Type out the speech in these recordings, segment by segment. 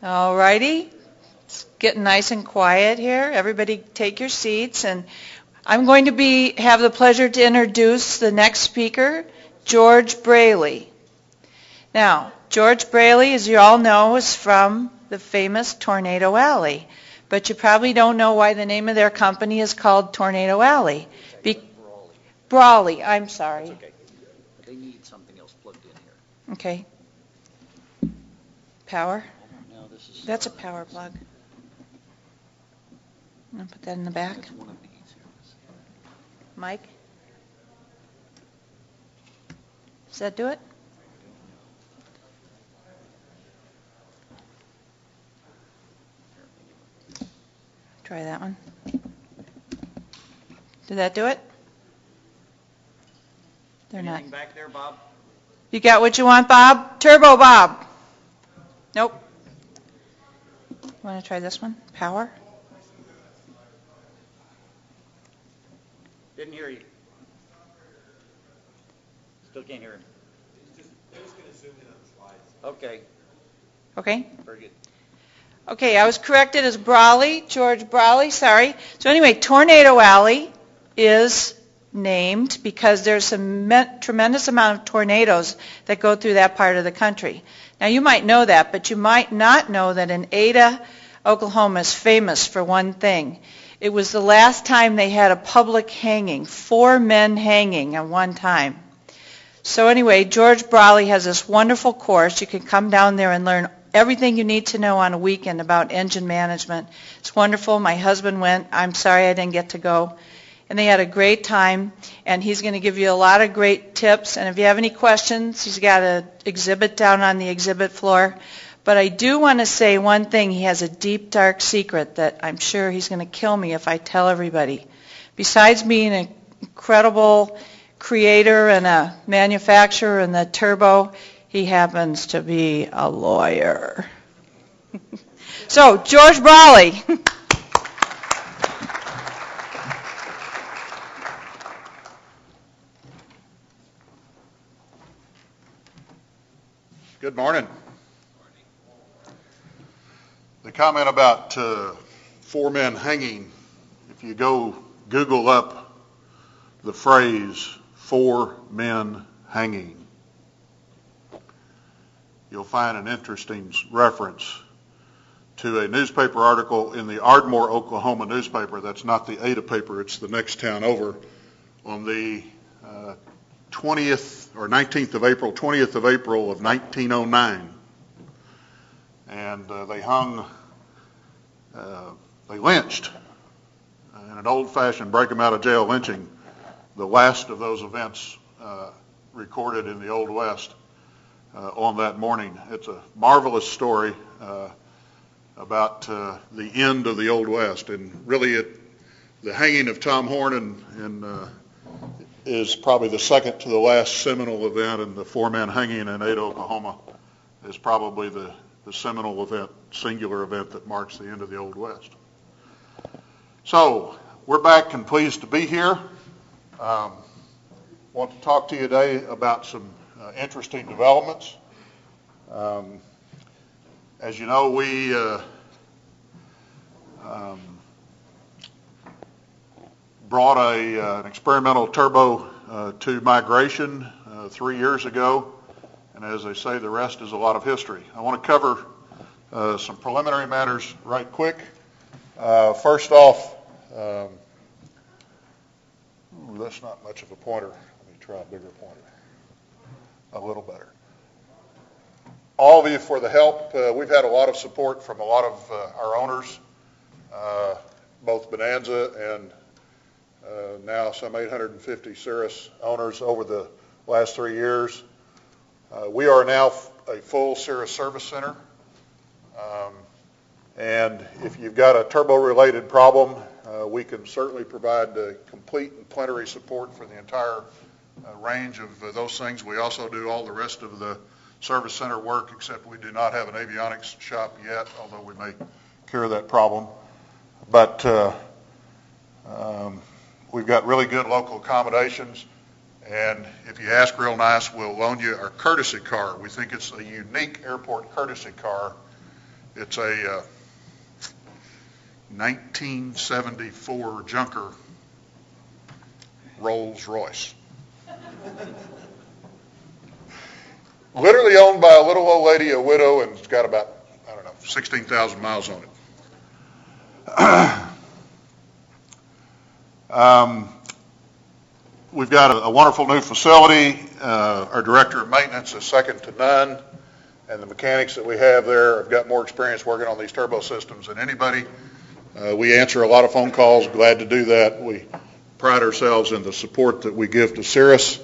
All righty. It's getting nice and quiet here. Everybody take your seats, and I'm going to have the pleasure to introduce the next speaker, George Braley. Now, George Braley, as you all know, is from the famous Tornado Alley, but you probably don't know why the name of their company is called Tornado Alley. Brawley, I'm sorry. That's okay. They need something else plugged in here. Okay. Power? No, this is... That's a power plug. I'm going to put that in the back. That's one of these. Mike? Does that do it? Try that one. Did that do it? They're not. Anything back there, Bob? You got what you want, Bob? Turbo Bob. Nope. Want to try this one? Power? Didn't hear you. Still can't hear him. They're just going to zoom in on the slides. Okay. Okay. Very good. Okay, I was corrected as Brawley, George Brawley, sorry. So anyway, Tornado Alley is named because there's a tremendous amount of tornadoes that go through that part of the country. Now, you might know that, but you might not know that in Ada, Oklahoma is famous for one thing. It was the last time they had a public hanging, 4 men hanging at one time. So anyway, George Brawley has this wonderful course. You can come down there and learn everything you need to know on a weekend about engine management. It's wonderful. My husband went. I'm sorry I didn't get to go. And they had a great time, and he's going to give you a lot of great tips. And if you have any questions, he's got an exhibit down on the exhibit floor. But I do want to say one thing. He has a deep, dark secret that I'm sure he's going to kill me if I tell everybody. Besides being an incredible creator and a manufacturer in the turbo, he happens to be a lawyer. So, George Brawley. Good morning. The comment about 4 men hanging, if you go Google up the phrase 4 men hanging, you'll find an interesting reference to a newspaper article in the Ardmore, Oklahoma newspaper. That's not the Ada paper, it's the next town over, on the 20th or 19th of April, 20th of April of 1909. And they lynched in an old-fashioned break-them-out-of-jail lynching, the last of those events recorded in the Old West on that morning. It's a marvelous story about the end of the Old West. And really, the hanging of Tom Horn is probably the second to the last seminal event, and the 4 men hanging in Ada, Oklahoma is probably the seminal event, singular event that marks the end of the Old West. So, we're back and pleased to be here. Want to talk to you today about some interesting developments. As you know, we brought an experimental turbo to migration 3 years ago, and as they say, the rest is a lot of history. I want to cover some preliminary matters right quick. First off, that's not much of a pointer. Let me try a bigger pointer. A little better. All of you for the help. We've had a lot of support from a lot of our owners, both Bonanza and now some 850 Cirrus owners over the last 3 years. We are now a full Cirrus service center. And if you've got a turbo-related problem, we can certainly provide complete and plenary support for the entire range of those things. We also do all the rest of the service center work, except we do not have an avionics shop yet, although we may cure that problem. But we've got really good local accommodations, and if you ask real nice, we'll loan you our courtesy car. We think it's a unique airport courtesy car. It's a 1974 Junker Rolls Royce. Literally owned by a little old lady, a widow, and it's got about, 16,000 miles on it. We've got a wonderful new facility. Our director of maintenance is second to none, and the mechanics that we have there have got more experience working on these turbo systems than anybody. We answer a lot of phone calls, glad to do that. We pride ourselves in the support that we give to Cirrus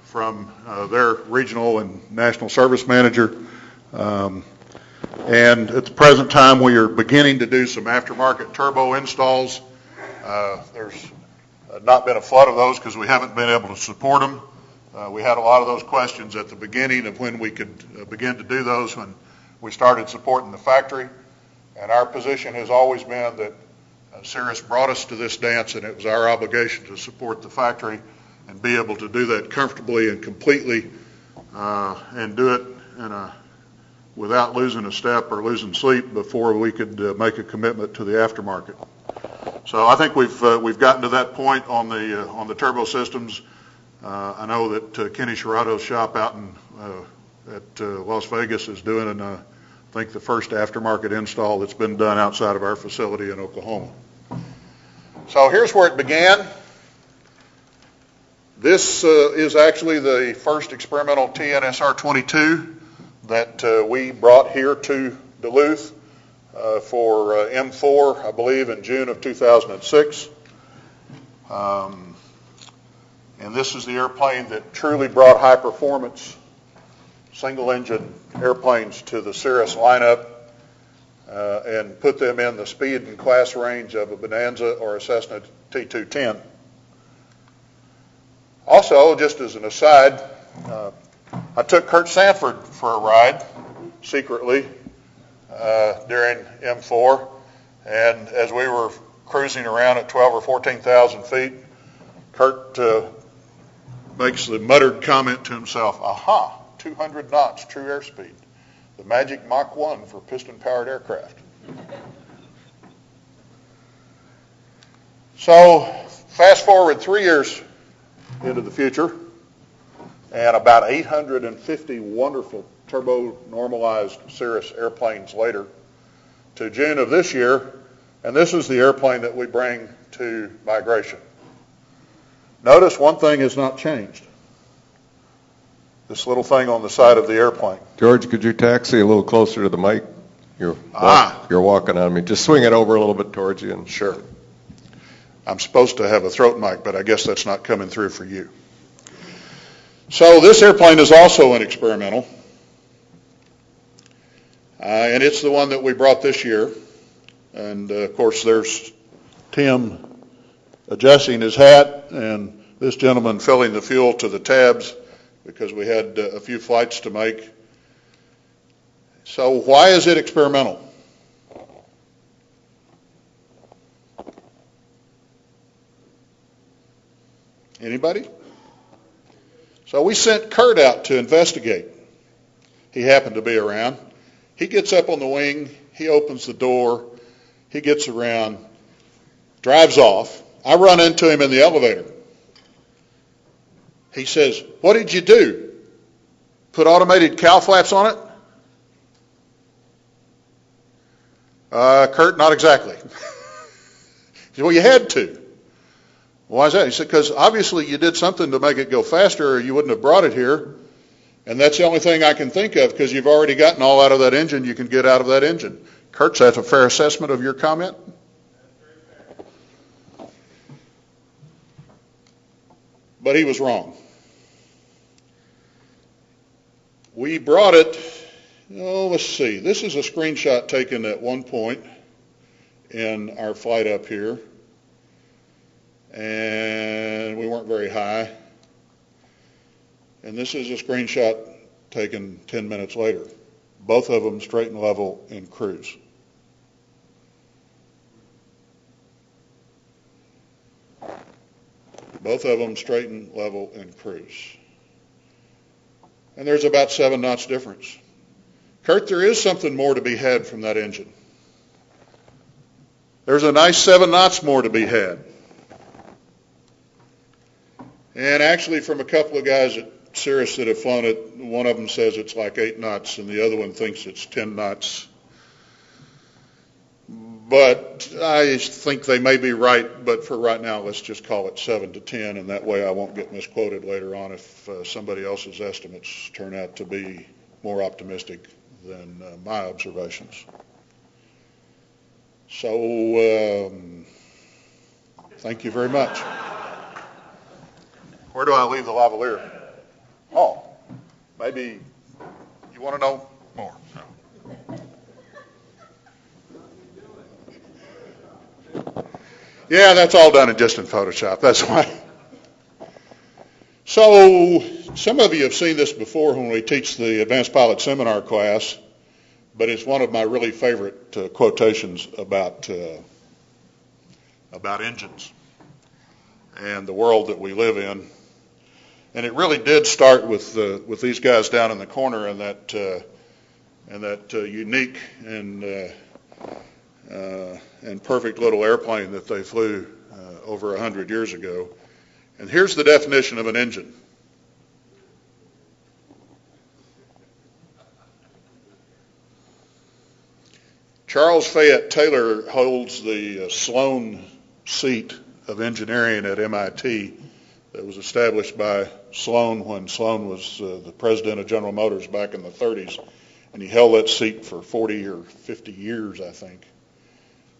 from their regional and national service manager. And at the present time, we are beginning to do some aftermarket turbo installs. There's not been a flood of those because we haven't been able to support them. We had a lot of those questions at the beginning of when we could begin to do those when we started supporting the factory. And our position has always been that Cirrus brought us to this dance, and it was our obligation to support the factory and be able to do that comfortably and completely and do it without losing a step or losing sleep before we could make a commitment to the aftermarket. So I think we've gotten to that point on the turbo systems. I know that Kenny Sherrado's shop out at Las Vegas is doing I think the first aftermarket install that's been done outside of our facility in Oklahoma. So here's where it began. This is actually the first experimental TNSR-22 that we brought here to Duluth for M4, I believe, in June of 2006. And this is the airplane that truly brought high performance single-engine airplanes to the Cirrus lineup and put them in the speed and class range of a Bonanza or a Cessna T210. Also, just as an aside, I took Kurt Sanford for a ride secretly during M4, and as we were cruising around at 12 or 14,000 feet, Kurt makes the muttered comment to himself, aha, 200 knots true airspeed, the magic Mach 1 for piston-powered aircraft. So fast forward 3 years into the future, and about 850 wonderful turbo-normalized Cirrus airplanes later to June of this year, and this is the airplane that we bring to migration. Notice one thing has not changed. This little thing on the side of the airplane. George, could you taxi a little closer to the mic? You're walking on me. Just swing it over a little bit towards you. And Sure. I'm supposed to have a throat mic, but I guess that's not coming through for you. So this airplane is also an experimental, and it's the one that we brought this year. And of course, there's Tim adjusting his hat, and this gentleman filling the fuel to the tabs because we had a few flights to make. So why is it experimental? Anybody? So we sent Kurt out to investigate. He happened to be around. He gets up on the wing, he opens the door, he gets around, drives off. I run into him in the elevator. He says, "What did you do? Put automated cowl flaps on it?" Kurt, not exactly. He said, "Well, you had to." Why is that? He said, because obviously you did something to make it go faster or you wouldn't have brought it here. And that's the only thing I can think of because you've already gotten all out of that engine you can get out of that engine. Kurt, that's a fair assessment of your comment? But he was wrong. We brought it, let's see. This is a screenshot taken at one point in our flight up here. And we weren't very high. And this is a screenshot taken 10 minutes later. Both of them straight and level in cruise. Both of them straight and level in cruise. And there's about 7 knots difference. Kurt, there is something more to be had from that engine. There's a nice 7 knots more to be had. And actually, from a couple of guys at Cirrus that have flown it, one of them says it's like 8 knots, and the other one thinks it's 10 knots. But I think they may be right, but for right now, let's just call it 7 to 10, and that way I won't get misquoted later on if somebody else's estimates turn out to be more optimistic than my observations. So, thank you very much. Where do I leave the lavalier? Oh, maybe you want to know more. Yeah, that's all done just in Photoshop. That's why. So, some of you have seen this before when we teach the Advanced Pilot Seminar class, but it's one of my really favorite quotations about engines and the world that we live in. And it really did start with these guys down in the corner and that unique and perfect little airplane that they flew over 100 years ago. And here's the definition of an engine. Charles Fayette Taylor holds the Sloan seat of engineering at MIT that was established by Sloan when Sloan was the president of General Motors back in the 30s. And he held that seat for 40 or 50 years, I think.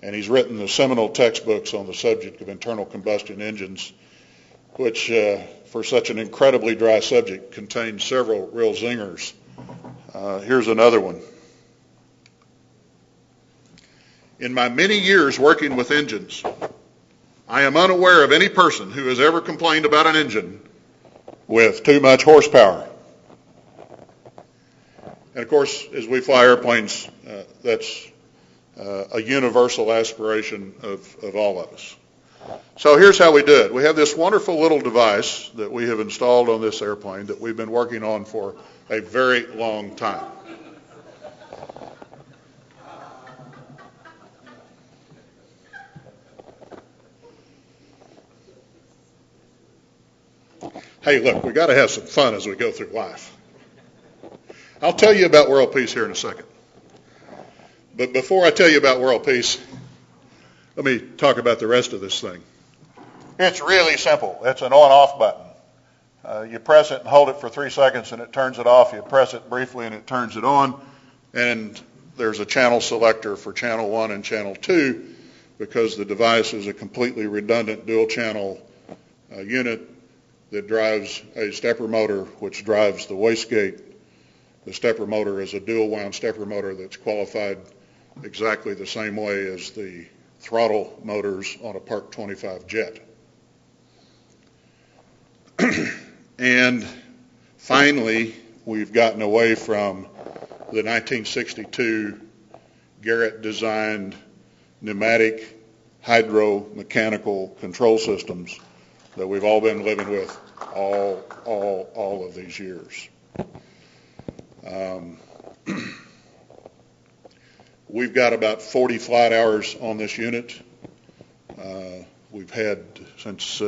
And he's written the seminal textbooks on the subject of internal combustion engines, which, for such an incredibly dry subject, contains several real zingers. Here's another one. In my many years working with engines, I am unaware of any person who has ever complained about an engine with too much horsepower. And of course, as we fly airplanes, that's a universal aspiration of all of us. So here's how we do it. We have this wonderful little device that we have installed on this airplane that we've been working on for a very long time. Hey, look, we got to have some fun as we go through life. I'll tell you about world peace here in a second. But before I tell you about world peace, let me talk about the rest of this thing. It's really simple. It's an on-off button. You press it and hold it for 3 seconds and it turns it off. You press it briefly and it turns it on. And there's a channel selector for channel 1 and channel 2 because the device is a completely redundant dual-channel unit that drives a stepper motor which drives the wastegate. The stepper motor is a dual-wound stepper motor that's qualified exactly the same way as the throttle motors on a Part 25 jet. And finally, we've gotten away from the 1962 Garrett-designed pneumatic hydro-mechanical control systems that we've all been living with all of these years. We've got about 40 flight hours on this unit. We've had since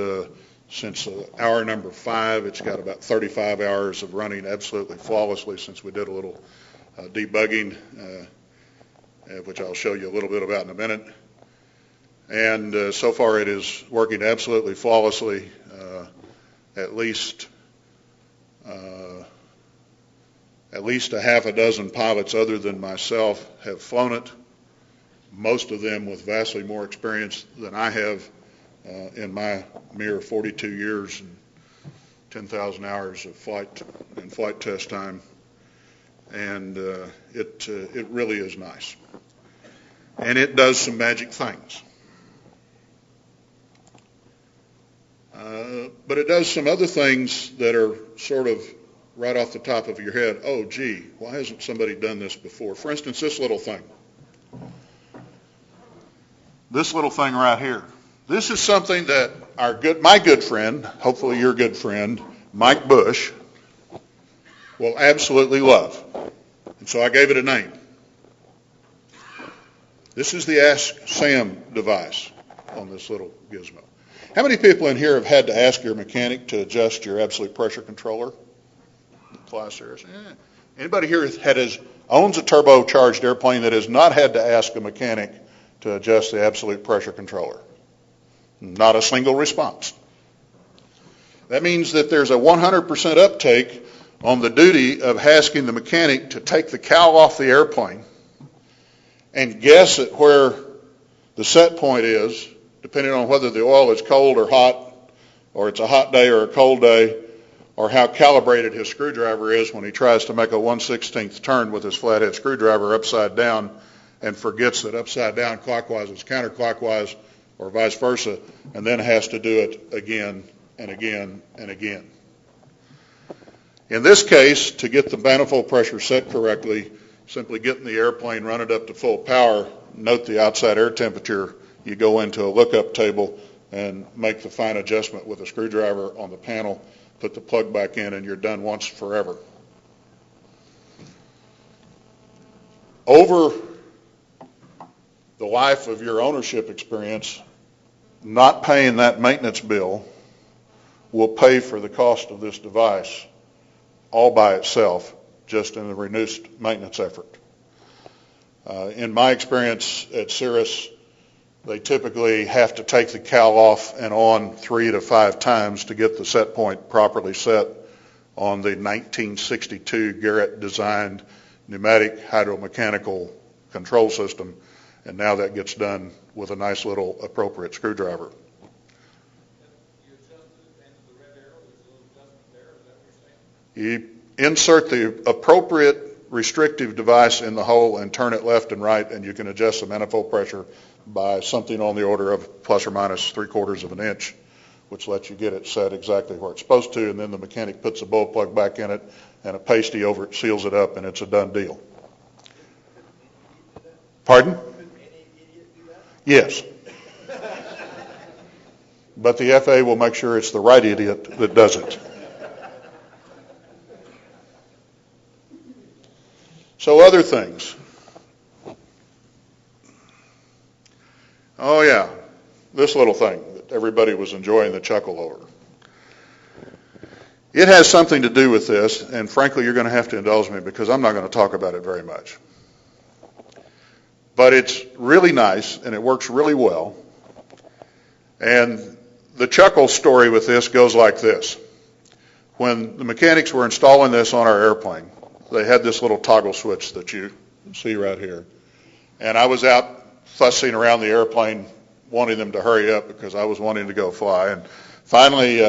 hour number 5, it's got about 35 hours of running absolutely flawlessly since we did a little debugging, which I'll show you a little bit about in a minute. And so far it is working absolutely flawlessly. At least a half a dozen pilots other than myself have flown it, most of them with vastly more experience than I have in my mere 42 years and 10,000 hours of flight and flight test time. And it really is nice. And it does some magic things. But it does some other things that are sort of right off the top of your head. Oh, gee, why hasn't somebody done this before? For instance, this little thing. This little thing right here. This is something that my good friend, hopefully your good friend, Mike Bush, will absolutely love. And so I gave it a name. This is the Ask Sam device on this little gizmo. How many people in here have had to ask your mechanic to adjust your absolute pressure controller? Fly serious. Anybody here owns a turbocharged airplane that has not had to ask a mechanic to adjust the absolute pressure controller? Not a single response. That means that there's a 100% uptake on the duty of asking the mechanic to take the cowl off the airplane and guess at where the set point is, depending on whether the oil is cold or hot, or it's a hot day or a cold day, or how calibrated his screwdriver is when he tries to make a 1/16th turn with his flathead screwdriver upside down and forgets that upside down clockwise is counterclockwise, or vice versa, and then has to do it again and again and again. In this case, to get the manifold pressure set correctly, simply get in the airplane, run it up to full power, note the outside air temperature, you go into a lookup table and make the fine adjustment with a screwdriver on the panel, put the plug back in, and you're done once forever. Over the life of your ownership experience, not paying that maintenance bill will pay for the cost of this device all by itself, just in the reduced maintenance effort. In my experience at Cirrus, they typically have to take the cowl off and on 3 to 5 times to get the set point properly set on the 1962 Garrett designed pneumatic hydromechanical control system, and now that gets done with a nice little appropriate screwdriver. You insert the appropriate restrictive device in the hole and turn it left and right, and you can adjust the manifold pressure by something on the order of plus or minus 3/4 of an inch, which lets you get it set exactly where it's supposed to, and then the mechanic puts a bull plug back in it and a pasty over it seals it up, and it's a done deal. Pardon? Yes. But the FAA will make sure it's the right idiot that does it. So other things. Oh yeah, this little thing that everybody was enjoying the chuckle over. It has something to do with this, and frankly you're going to have to indulge me because I'm not going to talk about it very much. But it's really nice and it works really well. And the chuckle story with this goes like this. When the mechanics were installing this on our airplane, they had this little toggle switch that you see right here. And I was out fussing around the airplane, wanting them to hurry up because I was wanting to go fly. And finally,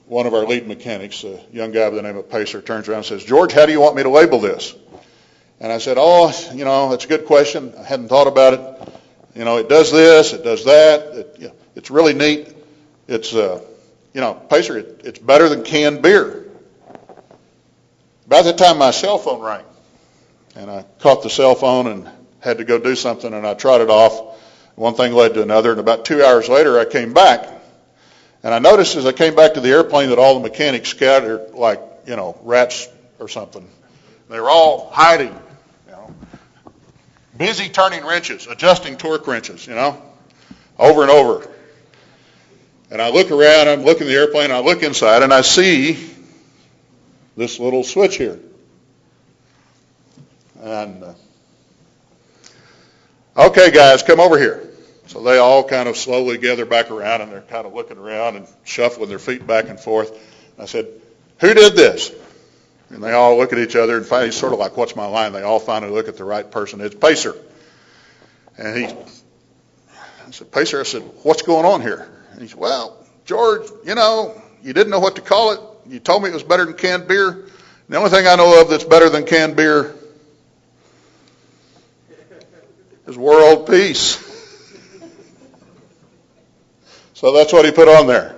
one of our lead mechanics, a young guy by the name of Pacer, turns around and says, "George, how do you want me to label this?" And I said, that's a good question. I hadn't thought about it. It does this, it does that. It's really neat. It's, Pacer, it's better than canned beer. About that time, my cell phone rang. And I caught the cell phone and had to go do something, and I trotted off. One thing led to another, and about 2 hours later, I came back. And I noticed as I came back to the airplane that all the mechanics scattered like, rats or something. They were all hiding, busy turning wrenches, adjusting torque wrenches, over and over. And I look around, I'm looking at the airplane, I look inside, and I see this little switch here. And, okay, guys, come over here. So they all kind of slowly gather back around, and they're kind of looking around and shuffling their feet back and forth. I said, "Who did this?" And they all look at each other, and finally, sort of like, "What's my line?" They all finally look at the right person. It's Pacer. And I said, "Pacer," I said, "what's going on here?" And he said, "Well, George, you didn't know what to call it. You told me it was better than canned beer. And the only thing I know of that's better than canned beer is world peace." So that's what he put on there.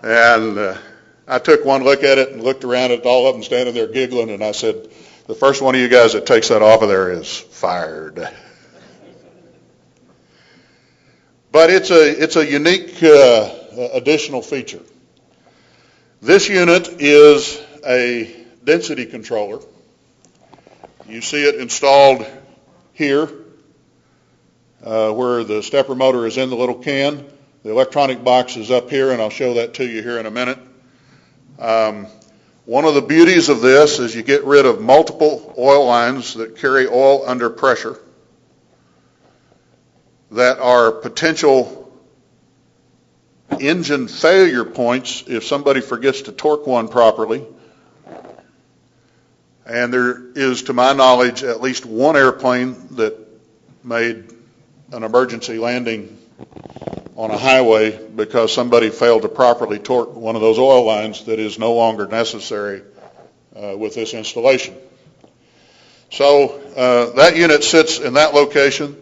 And I took one look at it and looked around at all of them standing there giggling, and I said, "The first one of you guys that takes that off of there is fired." But it's a unique additional feature. This unit is a density controller You see it installed here, where the stepper motor is in the little can. The electronic box is up here, and I'll show that to you here in a minute. One of the beauties of this is you get rid of multiple oil lines that carry oil under pressure that are potential engine failure points if somebody forgets to torque one properly. And there is, to my knowledge, at least one airplane that made an emergency landing on a highway because somebody failed to properly torque one of those oil lines that is no longer necessary with this installation. So that unit sits in that location.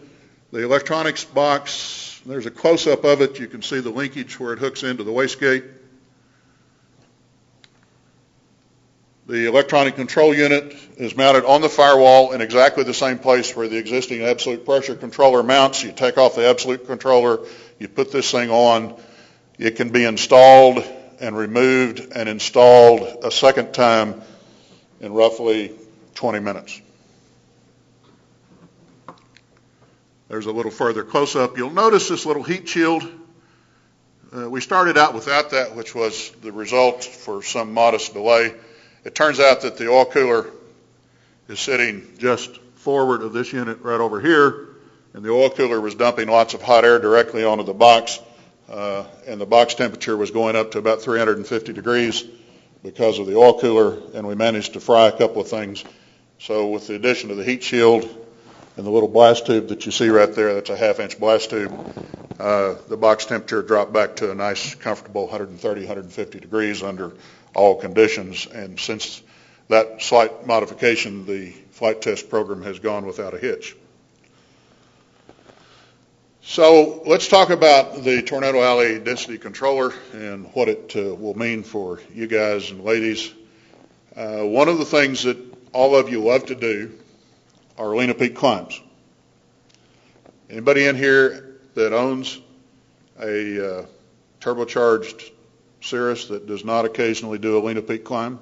The electronics box, there's a close-up of it. You can see the linkage where it hooks into the wastegate. The electronic control unit is mounted on the firewall in exactly the same place where the existing absolute pressure controller mounts. You take off the absolute controller, you put this thing on. It can be installed and removed and installed a second time in roughly 20 minutes. There's a little further close-up. You'll notice this little heat shield. We started out without that, which was the result for some modest delay. It turns out that the oil cooler is sitting just forward of this unit right over here, and the oil cooler was dumping lots of hot air directly onto the box, and the box temperature was going up to about 350 degrees because of the oil cooler, and we managed to fry a couple of things. So with the addition of the heat shield and the little blast tube that you see right there, that's a half-inch blast tube, the box temperature dropped back to a nice, comfortable 130, 150 degrees under all conditions. And since that slight modification, the flight test program has gone without a hitch. So let's talk about the Tornado Alley density controller and what it will mean for you guys and ladies. One of the things that all of you love to do are Lena Peak climbs. Anybody in here that owns a turbocharged Cirrus that does not occasionally do a Lena Peak climb?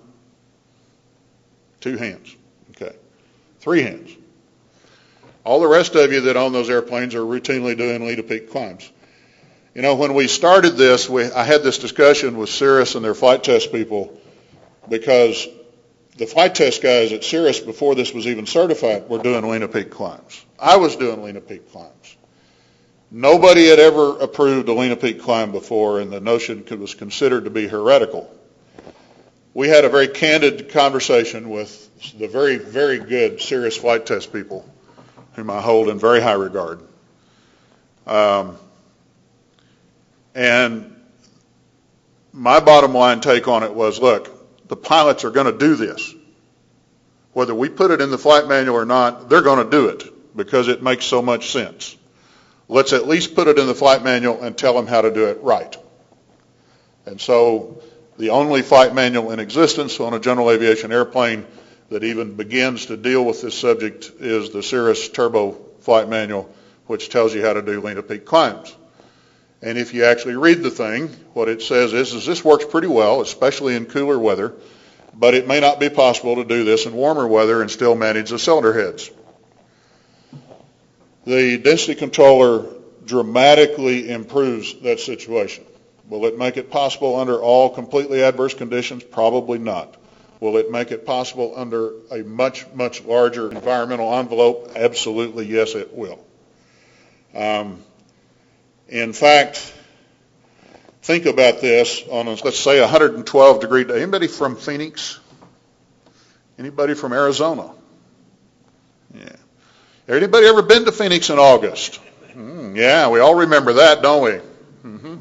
2 hands. Okay. 3 hands. All the rest of you that own those airplanes are routinely doing Lena Peak climbs. You know, when we started this, I had this discussion with Cirrus and their flight test people, because the flight test guys at Cirrus, before this was even certified, were doing Lena Peak climbs. I was doing Lena Peak climbs. Nobody had ever approved a Lena Peak climb before, and the notion was considered to be heretical. We had a very candid conversation with the very, very good Cirrus flight test people, whom I hold in very high regard. And my bottom line take on it was, look, the pilots are going to do this. Whether we put it in the flight manual or not, they're going to do it because it makes so much sense. Let's at least put it in the flight manual and tell them how to do it right. And so the only flight manual in existence on a general aviation airplane that even begins to deal with this subject is the Cirrus Turbo Flight Manual, which tells you how to do Lena Peak climbs. And if you actually read the thing, what it says is this works pretty well, especially in cooler weather, but it may not be possible to do this in warmer weather and still manage the cylinder heads. The density controller dramatically improves that situation. Will it make it possible under all completely adverse conditions? Probably not. Will it make it possible under a much, much larger environmental envelope? Absolutely, yes, it will. In fact, think about this on, let's say, 112 degree day. Anybody from Phoenix? Anybody from Arizona? Yeah. Anybody ever been to Phoenix in August? Yeah, we all remember that, don't we? Mm-hmm.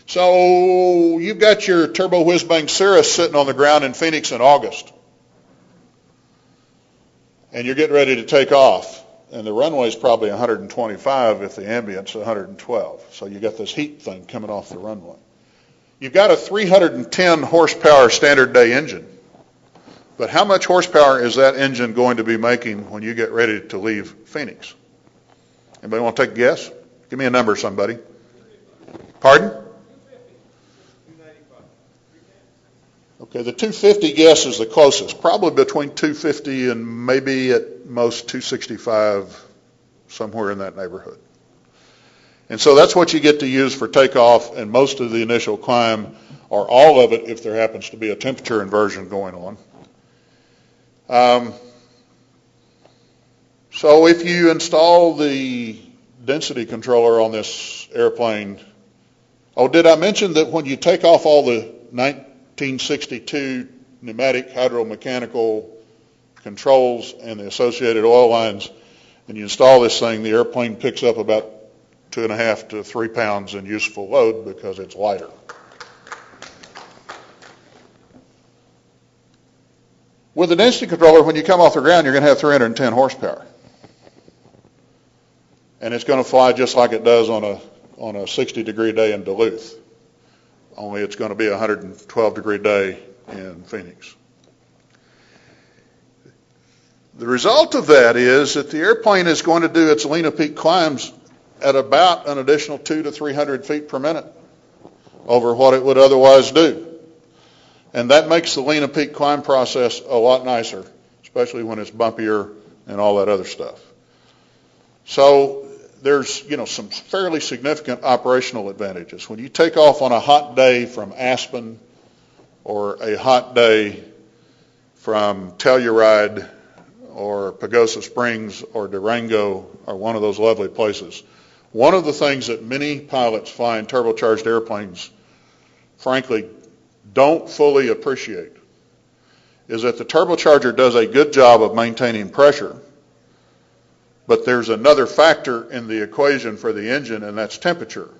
So you've got your turbo whiz-bang Cirrus sitting on the ground in Phoenix in August, and you're getting ready to take off, and the runway's probably 125 if the ambient's 112. So you got this heat thing coming off the runway. You've got a 310 horsepower standard day engine, but how much horsepower is that engine going to be making when you get ready to leave Phoenix? Anybody want to take a guess? Give me a number, somebody. Pardon? Okay, the 250 guess is the closest, probably between 250 and maybe at most 265, somewhere in that neighborhood. And so that's what you get to use for takeoff and most of the initial climb, or all of it if there happens to be a temperature inversion going on. So if you install the density controller on this airplane, oh, did I mention that when you take off all the 1962 pneumatic hydromechanical controls and the associated oil lines, and you install this thing, the airplane picks up about 2.5 to 3 pounds in useful load because it's lighter. With the density controller, when you come off the ground, you're going to have 310 horsepower. And it's going to fly just like it does on a 60-degree day in Duluth. Only it's going to be a 112-degree day in Phoenix. The result of that is that the airplane is going to do its Lena Peak climbs at about an additional 200 to 300 feet per minute over what it would otherwise do. And that makes the Lena Peak climb process a lot nicer, especially when it's bumpier and all that other stuff. So there's, some fairly significant operational advantages. When you take off on a hot day from Aspen or a hot day from Telluride or Pagosa Springs or Durango or one of those lovely places, one of the things that many pilots flying turbocharged airplanes, frankly, don't fully appreciate is that the turbocharger does a good job of maintaining pressure, but there's another factor in the equation for the engine, and that's temperature.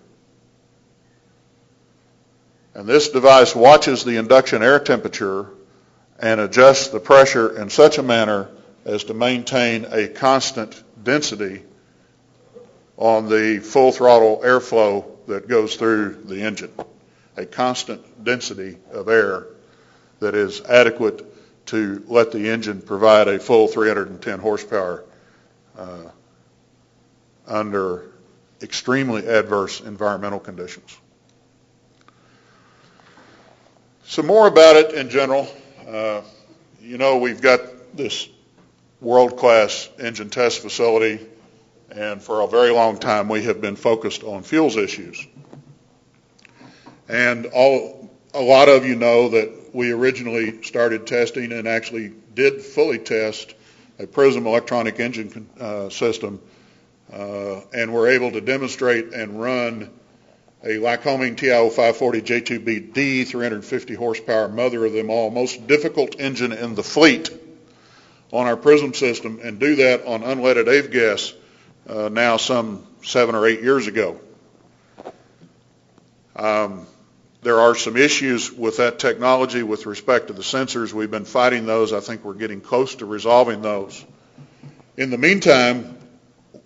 And this device watches the induction air temperature and adjusts the pressure in such a manner as to maintain a constant density on the full throttle airflow that goes through the engine. A constant density of air that is adequate to let the engine provide a full 310 horsepower under extremely adverse environmental conditions. Some more about it in general. We've got this world-class engine test facility, and for a very long time we have been focused on fuels issues. And a lot of you know that we originally started testing and actually did fully test a Prism electronic engine system, and were able to demonstrate and run a Lycoming TIO 540 J2BD 350 horsepower, mother of them all, most difficult engine in the fleet on our Prism system, and do that on unleaded avgas now some 7 or 8 years ago. There are some issues with that technology with respect to the sensors. We've been fighting those. I think we're getting close to resolving those. In the meantime,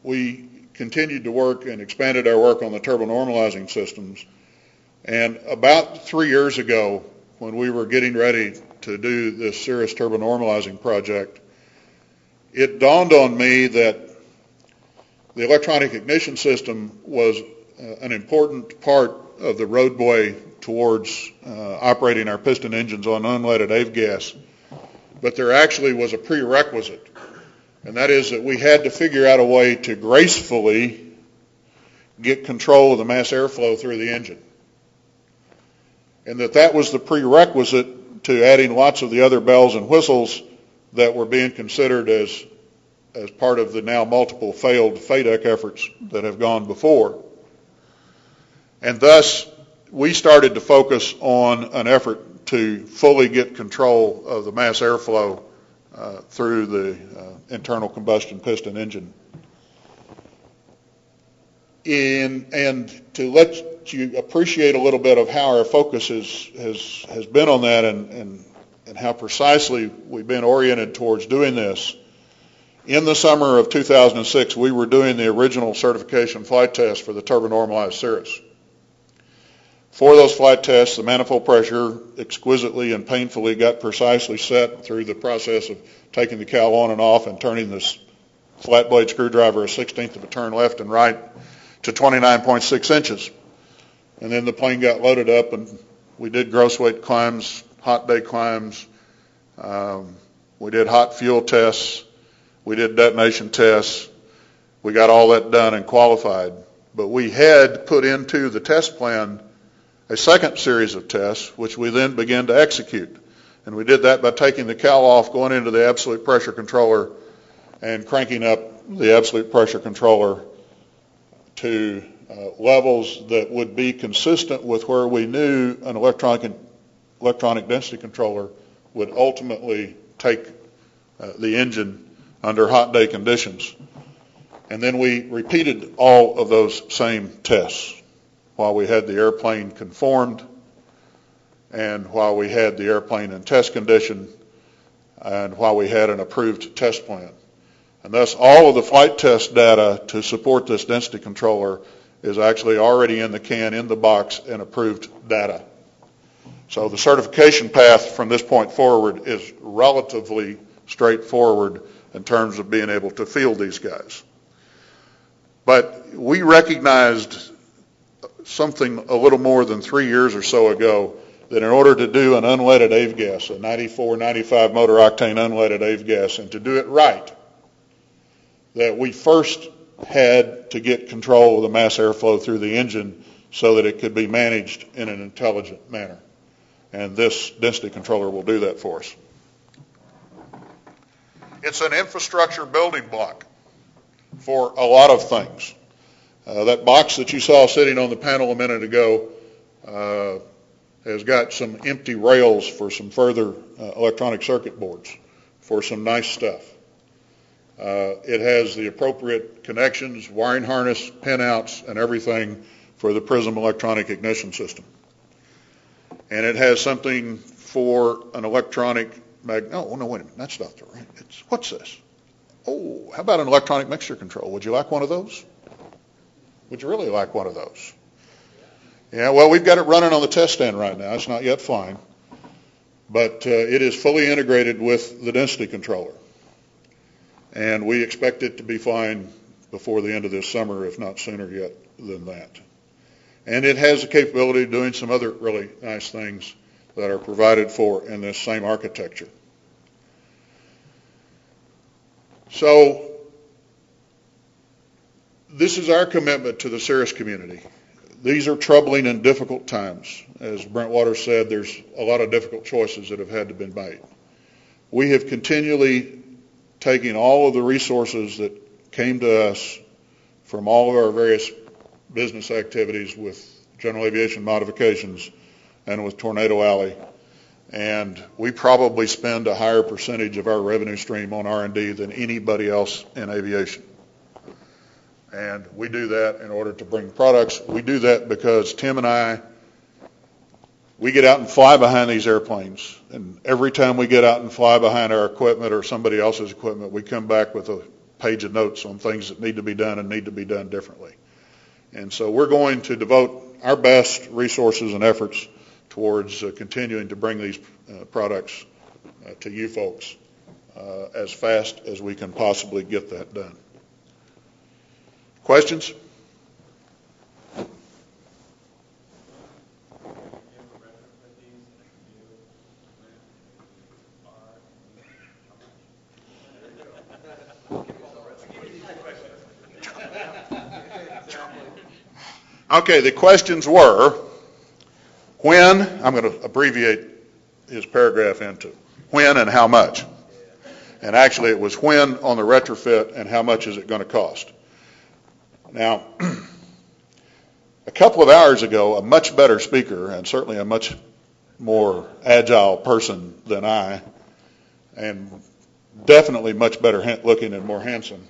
we continued to work and expanded our work on the turbo normalizing systems. And about 3 years ago, when we were getting ready to do this Cirrus turbo normalizing project, it dawned on me that the electronic ignition system was an important part of the roadway towards operating our piston engines on unleaded avgas. But there actually was a prerequisite, and that is that we had to figure out a way to gracefully get control of the mass airflow through the engine. And that was the prerequisite to adding lots of the other bells and whistles that were being considered as part of the now multiple failed FADEC efforts that have gone before. And thus, we started to focus on an effort to fully get control of the mass airflow through the internal combustion piston engine. And to let you appreciate a little bit of how our focus has been on that and how precisely we've been oriented towards doing this, in the summer of 2006, we were doing the original certification flight test for the turbo-normalized Cirrus. For those flight tests, the manifold pressure exquisitely and painfully got precisely set through the process of taking the cowl on and off and turning this flat blade screwdriver a 1/16 of a turn left and right to 29.6 inches. And then the plane got loaded up and we did gross weight climbs hot day climbs. We did hot fuel tests. We did detonation tests. We got all that done and qualified. But we had put into the test plan a second series of tests, which we then began to execute. And we did that by taking the cowl off, going into the absolute pressure controller, and cranking up the absolute pressure controller to levels that would be consistent with where we knew an electronic density controller would ultimately take the engine under hot day conditions. And then we repeated all of those same tests while we had the airplane conformed and while we had the airplane in test condition and while we had an approved test plan. And thus all of the flight test data to support this density controller is actually already in the can, in the box, and approved data. So the certification path from this point forward is relatively straightforward in terms of being able to field these guys. But we recognized something a little more than 3 years or so ago that in order to do an unleaded avgas, a 94, 95 motor octane unleaded avgas, and to do it right, that we first had to get control of the mass airflow through the engine so that it could be managed in an intelligent manner. And this density controller will do that for us. It's an infrastructure building block for a lot of things. That box that you saw sitting on the panel a minute ago has got some empty rails for some further electronic circuit boards for some nice stuff. It has the appropriate connections, wiring harness, pinouts, and everything for the Prism electronic ignition system. And it has something for an electronic wait a minute, that's not the right. What's this? Oh, how about an electronic mixture control? Would you like one of those? Would you really like one of those? Yeah, well, we've got it running on the test stand right now. It's not yet flying. But it is fully integrated with the density controller. And we expect it to be flying before the end of this summer, if not sooner yet than that. And it has the capability of doing some other really nice things that are provided for in this same architecture. So this is our commitment to the Cirrus community. These are troubling and difficult times. As Brent Waters said, there's a lot of difficult choices that have had to be made. We have continually taken all of the resources that came to us from all of our various business activities with general aviation modifications and with Tornado Alley, and we probably spend a higher percentage of our revenue stream on R&D than anybody else in aviation. And we do that in order to bring products. We do that because Tim and I, we get out and fly behind these airplanes, and every time we get out and fly behind our equipment or somebody else's equipment, we come back with a page of notes on things that need to be done and need to be done differently. And so we're going to devote our best resources and efforts towards continuing to bring these products to you folks as fast as we can possibly get that done. Questions? Okay, the questions were, when, I'm going to abbreviate his paragraph into when and how much. And actually it was when on the retrofit and how much is it going to cost. Now, a couple of hours ago, a much better speaker and certainly a much more agile person than I, and definitely much better looking and more handsome,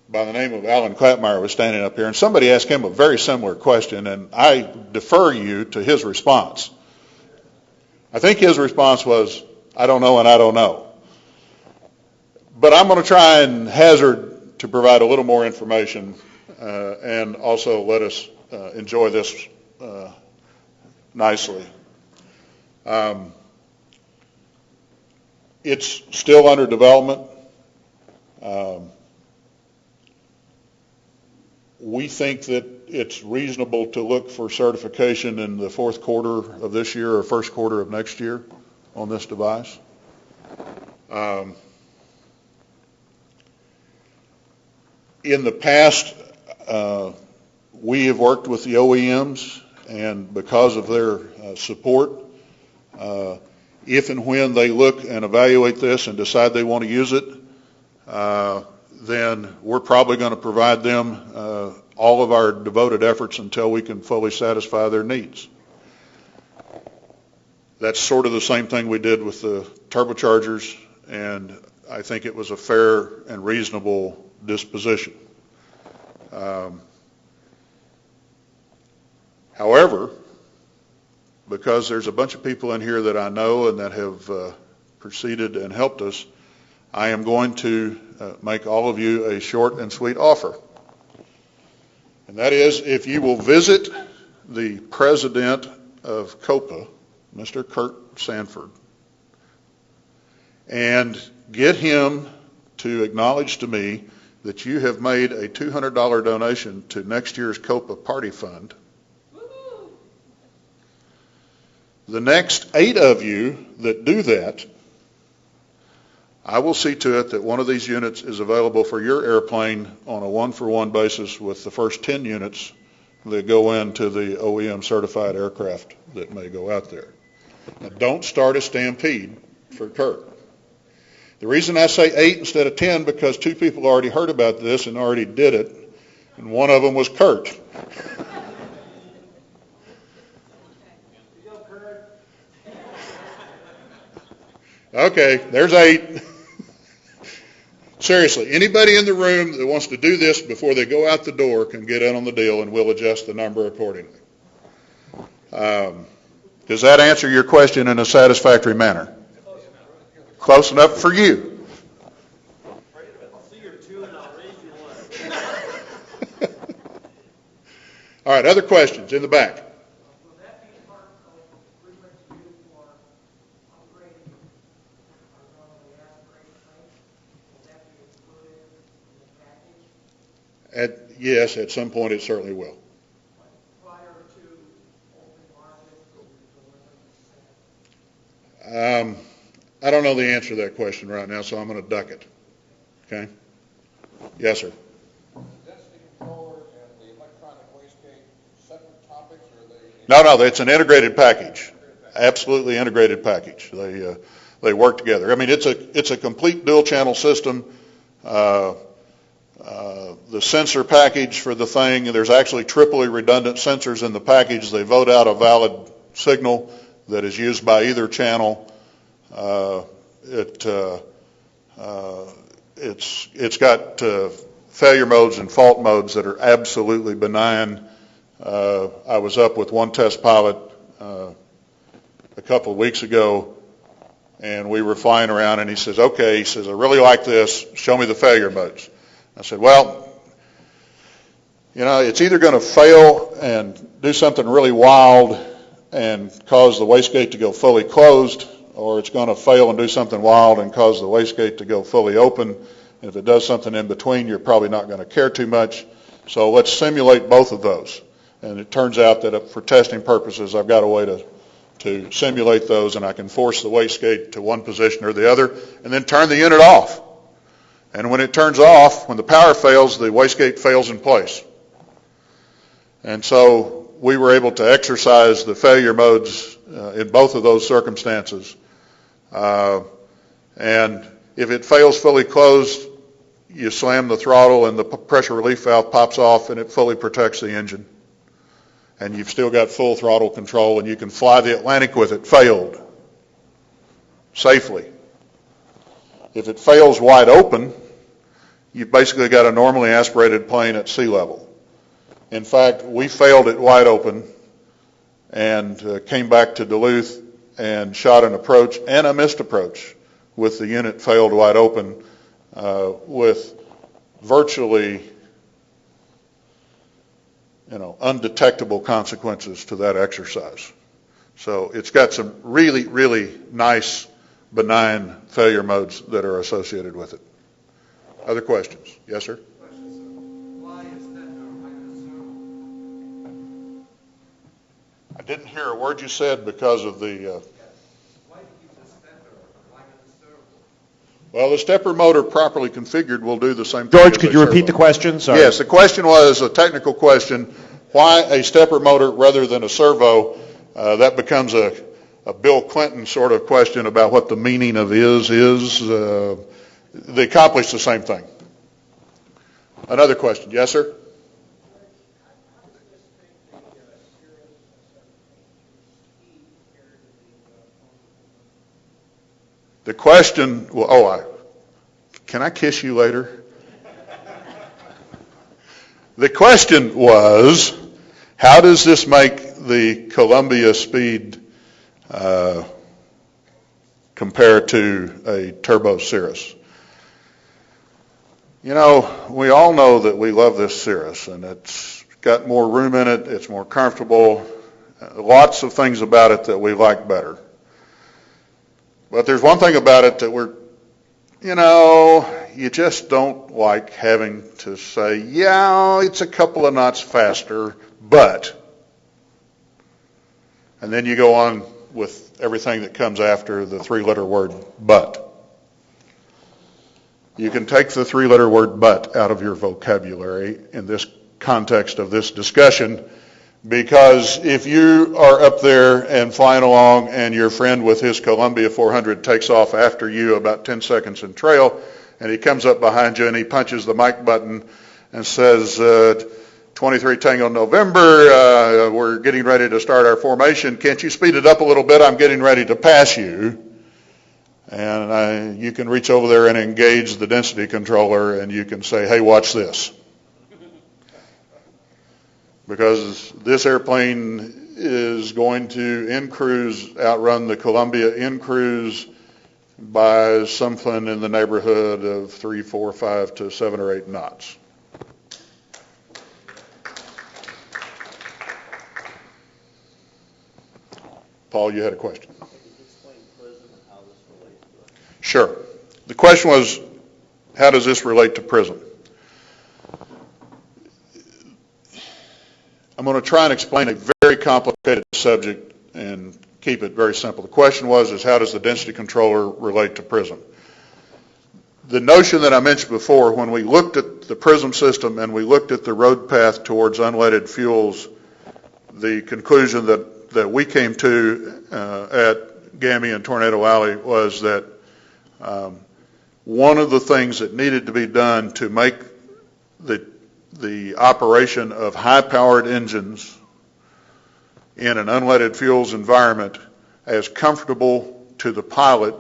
by the name of Alan Clapmeyer was standing up here, and somebody asked him a very similar question, and I defer you to his response. I think his response was, I don't know and I don't know. But I'm going to try and hazard to provide a little more information and also let us enjoy this nicely. It's still under development. We think that it's reasonable to look for certification in the fourth quarter of this year or first quarter of next year on this device. In the past, we have worked with the OEMs, and because of their support, if and when they look and evaluate this and decide they want to use it, then we're probably going to provide them all of our devoted efforts until we can fully satisfy their needs. That's sort of the same thing we did with the turbochargers, and I think it was a fair and reasonable disposition. However, because there's a bunch of people in here that I know and that have proceeded and helped us, I am going to make all of you a short and sweet offer. And that is, if you will visit the president of COPA, Mr. Kurt Sanford, and get him to acknowledge to me that you have made a $200 donation to next year's COPA Party Fund. The next 8 of you that do that, I will see to it that one of these units is available for your airplane on a one-for-one basis with the first 10 units that go into the OEM certified aircraft that may go out there. Now, don't start a stampede for Kurt. The reason I say 8 instead of 10, because 2 people already heard about this and already did it, and one of them was Kurt. Okay, there's 8. Seriously, anybody in the room that wants to do this before they go out the door can get in on the deal, and we'll adjust the number accordingly. Does that answer your question in a satisfactory manner? Close enough for you. All right, other questions in the back? Yes, at some point it certainly will. I don't know the answer to that question right now, so I'm going to duck it. Okay? Yes, sir. The density controller and the electronic wastegate separate topics, or are they? No, it's an integrated package. Absolutely integrated package. They work together. I mean, it's a complete dual channel system. The sensor package for the thing, there's actually triply redundant sensors in the package. They vote out a valid signal that is used by either channel. It's got failure modes and fault modes that are absolutely benign. I was up with one test pilot a couple of weeks ago, and we were flying around, and he says, okay, he says, I really like this. Show me the failure modes. I said, well, you know, it's either going to fail and do something really wild and cause the wastegate to go fully closed, or it's going to fail and do something wild and cause the wastegate to go fully open. And if it does something in between, you're probably not going to care too much. So let's simulate both of those. And it turns out that for testing purposes, I've got a way to simulate those, and I can force the wastegate to one position or the other and then turn the unit off. And when it turns off, when the power fails, the wastegate fails in place. And so we were able to exercise the failure modes in both of those circumstances. And if it fails fully closed, you slam the throttle and the pressure relief valve pops off and it fully protects the engine. And you've still got full throttle control, and you can fly the Atlantic with it failed safely. If it fails wide open, you've basically got a normally aspirated plane at sea level. In fact, we failed it wide open and came back to Duluth and shot an approach and a missed approach with the unit failed wide open with virtually, undetectable consequences to that exercise. So it's got some really, really nice, benign failure modes that are associated with it. Other questions? Yes, sir? I didn't hear a word you said because of the... Why did you just Well, the stepper motor properly configured will do the same thing. George, as could a you repeat servo. the question? Sorry. Yes, the question was a technical question. Why a stepper motor rather than a servo? That becomes a Bill Clinton sort of question about what the meaning of is. They accomplish the same thing. Another question. Yes, sir? The question, can I kiss you later? The question was, how does this make the Columbia speed compare to a turbo Cirrus? You know, we all know that we love this Cirrus, and it's got more room in it, it's more comfortable, lots of things about it that we like better. But there's one thing about it that you just don't like having to say, yeah, it's a couple of knots faster, but. And then you go on with everything that comes after the three-letter word, but. You can take the three-letter word but out of your vocabulary in this context of this discussion, because if you are up there and flying along and your friend with his Columbia 400 takes off after you about 10 seconds in trail, and he comes up behind you and he punches the mic button and says, 23 Tango November, we're getting ready to start our formation. Can't you speed it up a little bit? I'm getting ready to pass you. And you can reach over there and engage the density controller, and you can say, hey, watch this. Because this airplane is going to outrun the Columbia in cruise by something in the neighborhood of 3, 4, 5 to 7 or 8 knots. Paul, you had a question. Sure. The question was, how does this relate to PRISM? I'm going to try and explain a very complicated subject and keep it very simple. The question was, how does the density controller relate to PRISM? The notion that I mentioned before, when we looked at the PRISM system and we looked at the road path towards unleaded fuels, the conclusion that we came to at GAMI and Tornado Alley was that one of the things that needed to be done to make the operation of high-powered engines in an unleaded fuels environment as comfortable to the pilot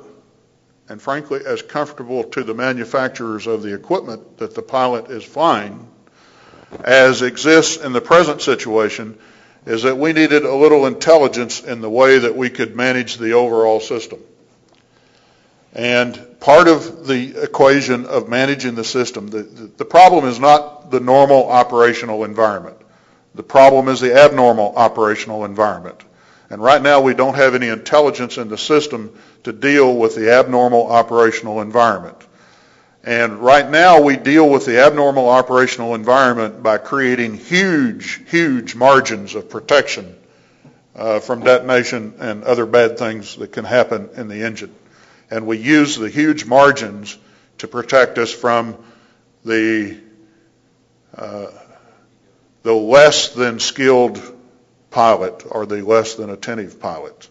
and, frankly, as comfortable to the manufacturers of the equipment that the pilot is flying as exists in the present situation is that we needed a little intelligence in the way that we could manage the overall system. And part of the equation of managing the system, the problem is not the normal operational environment. The problem is the abnormal operational environment. And right now we don't have any intelligence in the system to deal with the abnormal operational environment. And right now we deal with the abnormal operational environment by creating huge, huge margins of protection from detonation and other bad things that can happen in the engine. And we use the huge margins to protect us from the less than skilled pilot or the less than attentive pilot.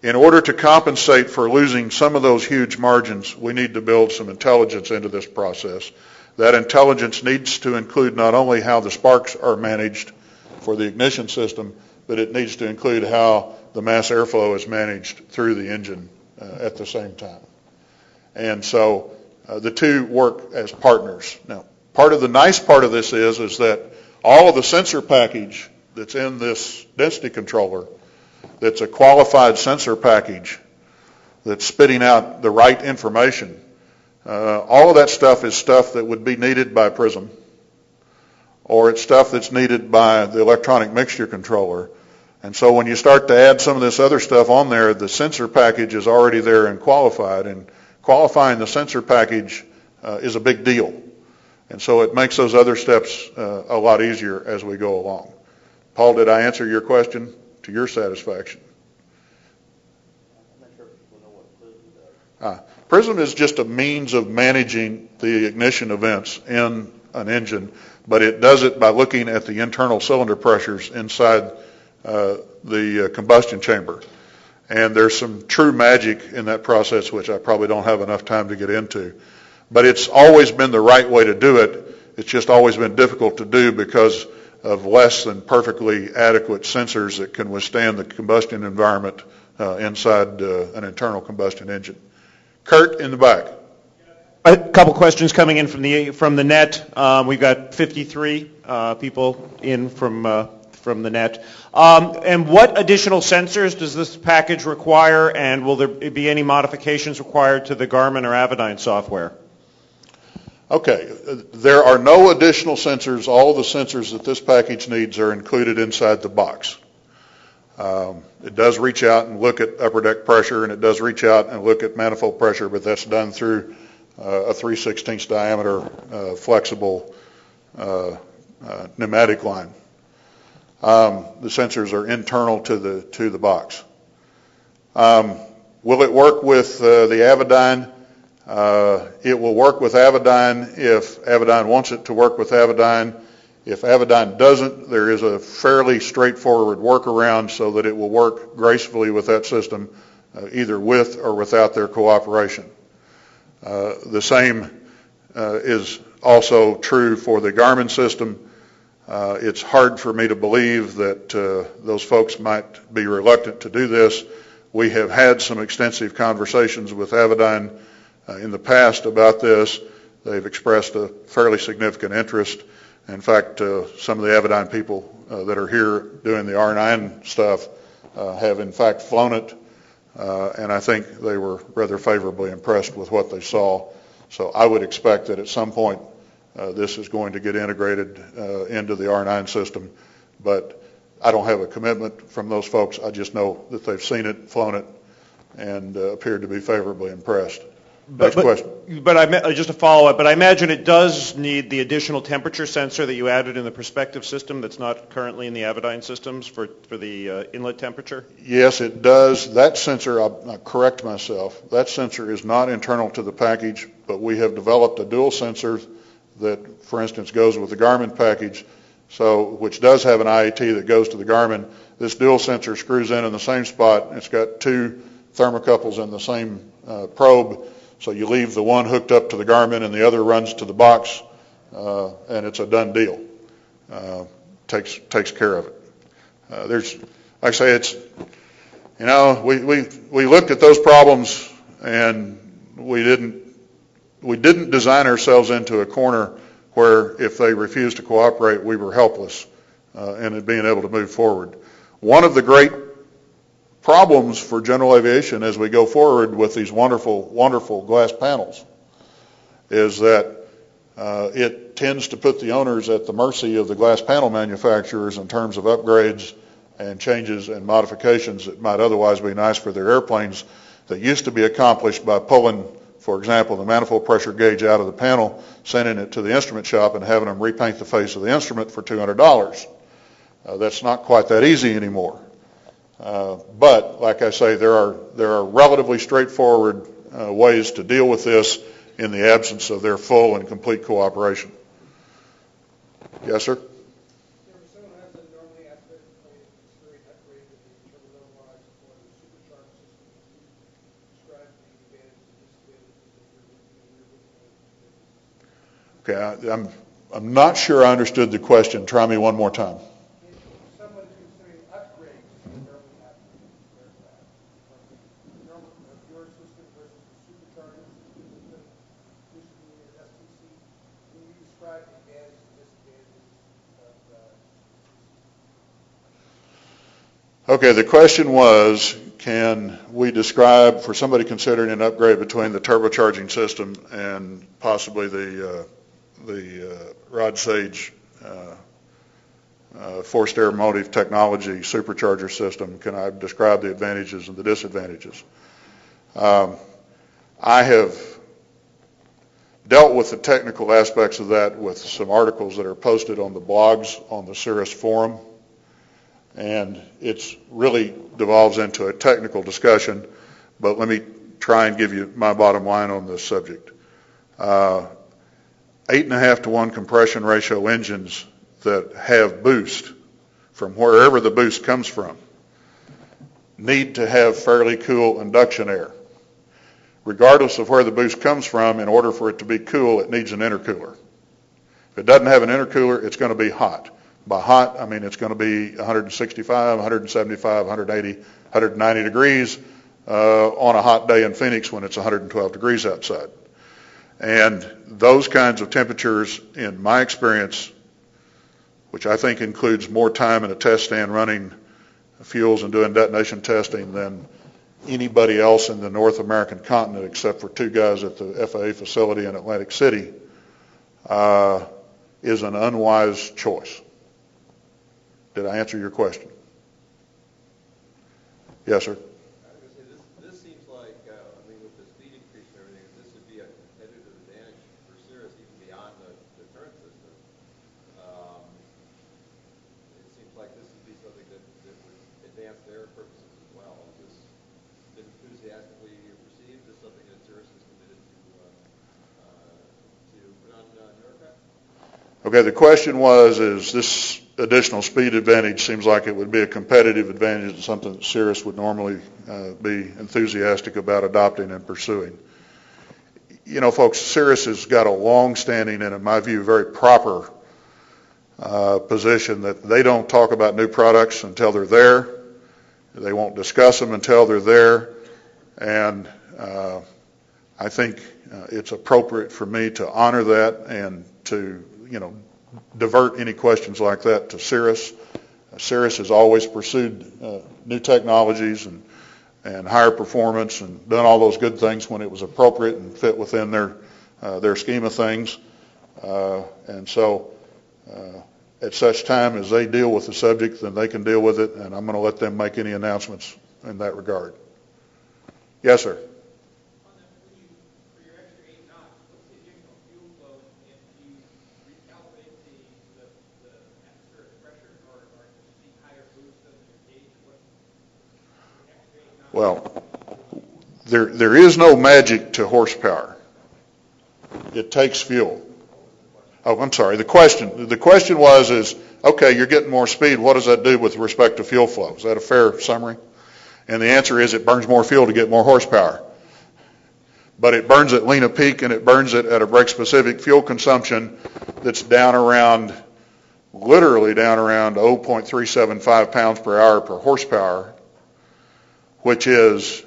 In order to compensate for losing some of those huge margins, we need to build some intelligence into this process. That intelligence needs to include not only how the sparks are managed for the ignition system, but it needs to include how the mass airflow is managed through the engine at the same time. And so the two work as partners. Now, the nice part of this is that all of the sensor package that's in this density controller, that's a qualified sensor package that's spitting out the right information, all of that stuff is stuff that would be needed by PRISM, or it's stuff that's needed by the electronic mixture controller. And so when you start to add some of this other stuff on there, the sensor package is already there and qualified, and qualifying the sensor package is a big deal. And so it makes those other steps a lot easier as we go along. Paul, did I answer your question to your satisfaction? I'm not sure if people know what PRISM does. PRISM is just a means of managing the ignition events in an engine, but it does it by looking at the internal cylinder pressures inside the combustion chamber. And there's some true magic in that process, which I probably don't have enough time to get into. But it's always been the right way to do it. It's just always been difficult to do because of less than perfectly adequate sensors that can withstand the combustion environment inside an internal combustion engine. Kurt in the back. A couple questions coming in from the net. We've got 53 people in from the net. And what additional sensors does this package require, and will there be any modifications required to the Garmin or Avidyne software? Okay, there are no additional sensors. All the sensors that this package needs are included inside the box. It does reach out and look at upper deck pressure, and it does reach out and look at manifold pressure, but that's done through a 3/16 diameter flexible pneumatic line. The sensors are internal to the box. Will it work with the Avidyne? It will work with Avidyne if Avidyne wants it to work with Avidyne. If Avidyne doesn't, there is a fairly straightforward workaround so that it will work gracefully with that system, either with or without their cooperation. The same is also true for the Garmin system. It's hard for me to believe that those folks might be reluctant to do this. We have had some extensive conversations with Avidyne in the past about this. They've expressed a fairly significant interest. In fact, some of the Avidyne people that are here doing the R9 stuff have in fact flown it, and I think they were rather favorably impressed with what they saw. So I would expect that at some point this is going to get integrated into the R9 system, but I don't have a commitment from those folks. I just know that they've seen it, flown it, and appeared to be favorably impressed. Next question. Just a follow-up, but I imagine it does need the additional temperature sensor that you added in the Perspective system that's not currently in the Avidyne systems for the inlet temperature? Yes, it does. That sensor, I'll correct myself, that sensor is not internal to the package, but we have developed a dual sensor that, for instance, goes with the Garmin package, which does have an IAT that goes to the Garmin. This dual sensor screws in the same spot. It's got two thermocouples in the same probe. So you leave the one hooked up to the Garmin and the other runs to the box, and it's a done deal. Takes care of it. There's, like I say, it's, you know, we looked at those problems and we didn't design ourselves into a corner where if they refused to cooperate, we were helpless in being able to move forward. One of the great problems for general aviation as we go forward with these wonderful, wonderful glass panels is that it tends to put the owners at the mercy of the glass panel manufacturers in terms of upgrades and changes and modifications that might otherwise be nice for their airplanes that used to be accomplished by pulling, for example, the manifold pressure gauge out of the panel, sending it to the instrument shop and having them repaint the face of the instrument for $200. That's not quite that easy anymore. But like I say, there are relatively straightforward ways to deal with this in the absence of their full and complete cooperation. Yes, sir? Okay, I'm not sure I understood the question. Try me one more time. Okay, the question was, can we describe, for somebody considering an upgrade between the turbocharging system and possibly the Rod Sage forced air motive technology supercharger system, can I describe the advantages and the disadvantages? I have dealt with the technical aspects of that with some articles that are posted on the blogs on the Cirrus forum, and it's really devolves into a technical discussion, but let me try and give you my bottom line on this subject. 8.5 to 1 compression ratio engines that have boost from wherever the boost comes from need to have fairly cool induction air. Regardless of where the boost comes from, in order for it to be cool, it needs an intercooler. If it doesn't have an intercooler, it's going to be hot. By hot, I mean it's going to be 165, 175, 180, 190 degrees on a hot day in Phoenix when it's 112 degrees outside. And those kinds of temperatures, in my experience, which I think includes more time in a test stand running fuels and doing detonation testing than anybody else in the North American continent except for two guys at the FAA facility in Atlantic City, is an unwise choice. Did I answer your question? Yes, sir. This seems like, with the speed increase and everything, this would be a competitive advantage for Cirrus even beyond the current system. It seems like this would be something that would advance their purposes as well. Is this been enthusiastically received? Is this something that Cirrus is committed to put on aircraft? Okay, the question was, is this additional speed advantage seems like it would be a competitive advantage and something that Cirrus would normally be enthusiastic about adopting and pursuing. You know, folks, Cirrus has got a long-standing and, in my view, very proper position that they don't talk about new products until they're there. They won't discuss them until they're there. And I think it's appropriate for me to honor that and to, divert any questions like that to Cirrus. Cirrus has always pursued new technologies and higher performance and done all those good things when it was appropriate and fit within their scheme of things. And so at such time as they deal with the subject, then they can deal with it, and I'm going to let them make any announcements in that regard. Yes, sir. Well, there is no magic to horsepower. It takes fuel. Oh, I'm sorry. The question was, okay, you're getting more speed. What does that do with respect to fuel flow? Is that a fair summary? And the answer is it burns more fuel to get more horsepower. But it burns at Lena Peak, and it burns it at a break-specific fuel consumption that's literally down around 0.375 pounds per hour per horsepower, which is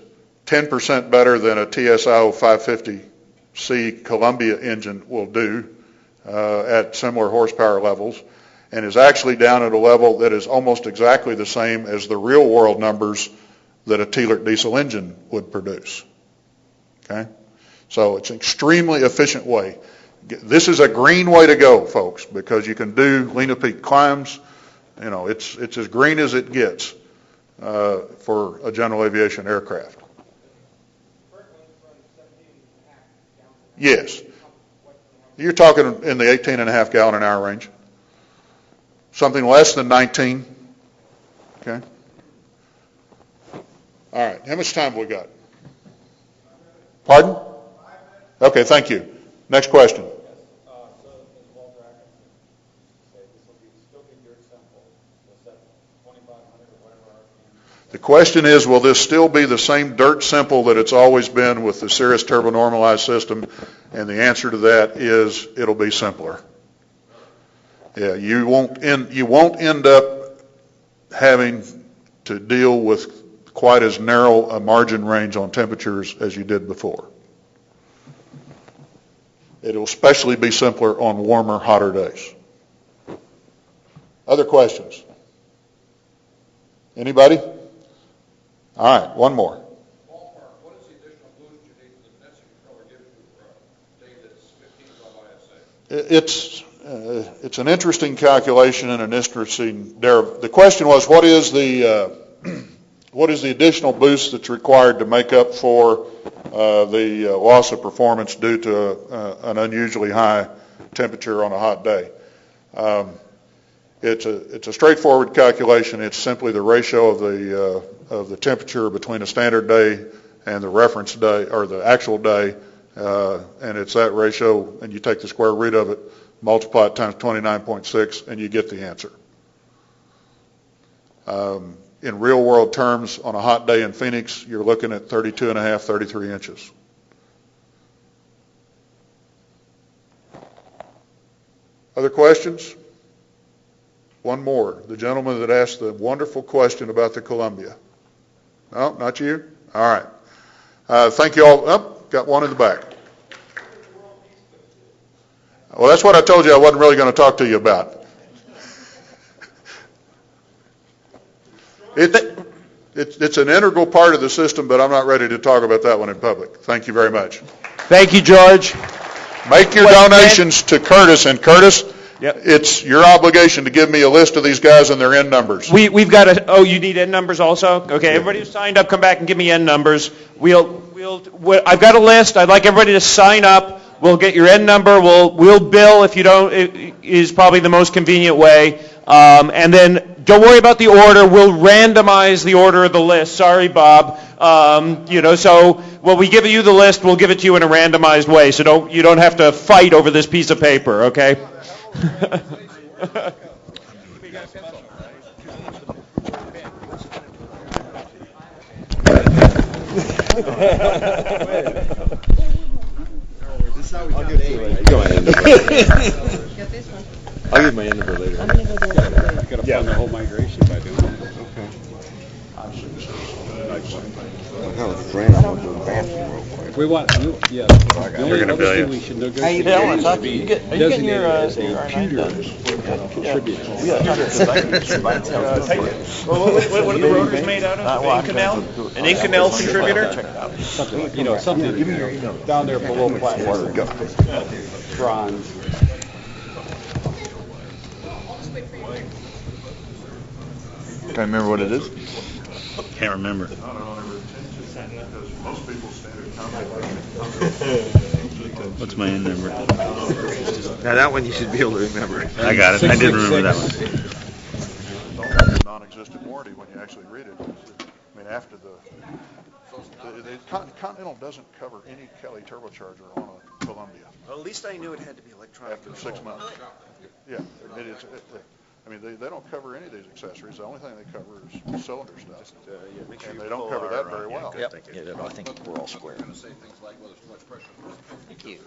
10% better than a TSIO 550C Columbia engine will do at similar horsepower levels, and is actually down at a level that is almost exactly the same as the real-world numbers that a Teelert diesel engine would produce. Okay? So it's an extremely efficient way. This is a green way to go, folks, because you can do Lena Peak climbs. It's as green as it gets. For a general aviation aircraft. Yes. You're talking in the 18.5 gallon an hour range. Something less than 19. Okay. All right. How much time have we got? Pardon? Okay, thank you. Next question. The question is, will this still be the same dirt simple that it's always been with the Cirrus turbo normalized system? And the answer to that is it'll be simpler. Yeah, you won't end up having to deal with quite as narrow a margin range on temperatures as you did before. It'll especially be simpler on warmer, hotter days. Other questions? Anybody? All right, one more. Ballpark, what is the additional boost you need the Nessie controller gives you for a day that's 15 above ISA? It's an interesting calculation and an interesting the question was, what is the additional boost that's required to make up for the loss of performance due to an unusually high temperature on a hot day? It's a straightforward calculation. It's simply the ratio of the temperature between a standard day and the reference day, or the actual day, and it's that ratio, and you take the square root of it, multiply it times 29.6, and you get the answer. In real world terms, on a hot day in Phoenix, you're looking at 32 and a half, 33 inches. Other questions? One more. The gentleman that asked the wonderful question about the Columbia. No, not you? All right. Thank you all. Oh, got one in the back. Well, that's what I told you I wasn't really going to talk to you about. It's an integral part of the system, but I'm not ready to talk about that one in public. Thank you very much. Thank you, George. Make your donations to Curtis, and Curtis, it's your obligation to give me a list of these guys and their N numbers. We've got you need N numbers also? Okay, everybody who signed up, come back and give me N numbers. I've got a list. I'd like everybody to sign up. We'll get your N number. We'll bill if you don't. It is probably the most convenient way. And then don't worry about the order. We'll randomize the order of the list. Sorry, Bob. So when we give you the list, we'll give it to you in a randomized way. So you don't have to fight over this piece of paper, okay? I'll give my end number later. Got to fund the whole migration by doing that. We want, the only other thing we should negotiate is be designated as a computer contributor. What are the rotors made out of? Inconel? An Inconel contributor? Something down there below platform. Bronze. Can't remember what it is. Can't remember. What's my N number? Now that one you should be able to remember. I got it. I did remember that one. Non-existent warranty when you actually read it. I mean, after the Continental doesn't cover any Kelly turbocharger on a Columbia. Well, at least I knew it had to be electronic. After 6 months. Yeah, they don't cover any of these accessories. The only thing they cover is cylinder stuff. And they don't cover that very well. Yep. Yeah, I think we're all square. Going to say things like, well, there's too much pressure. Thank you.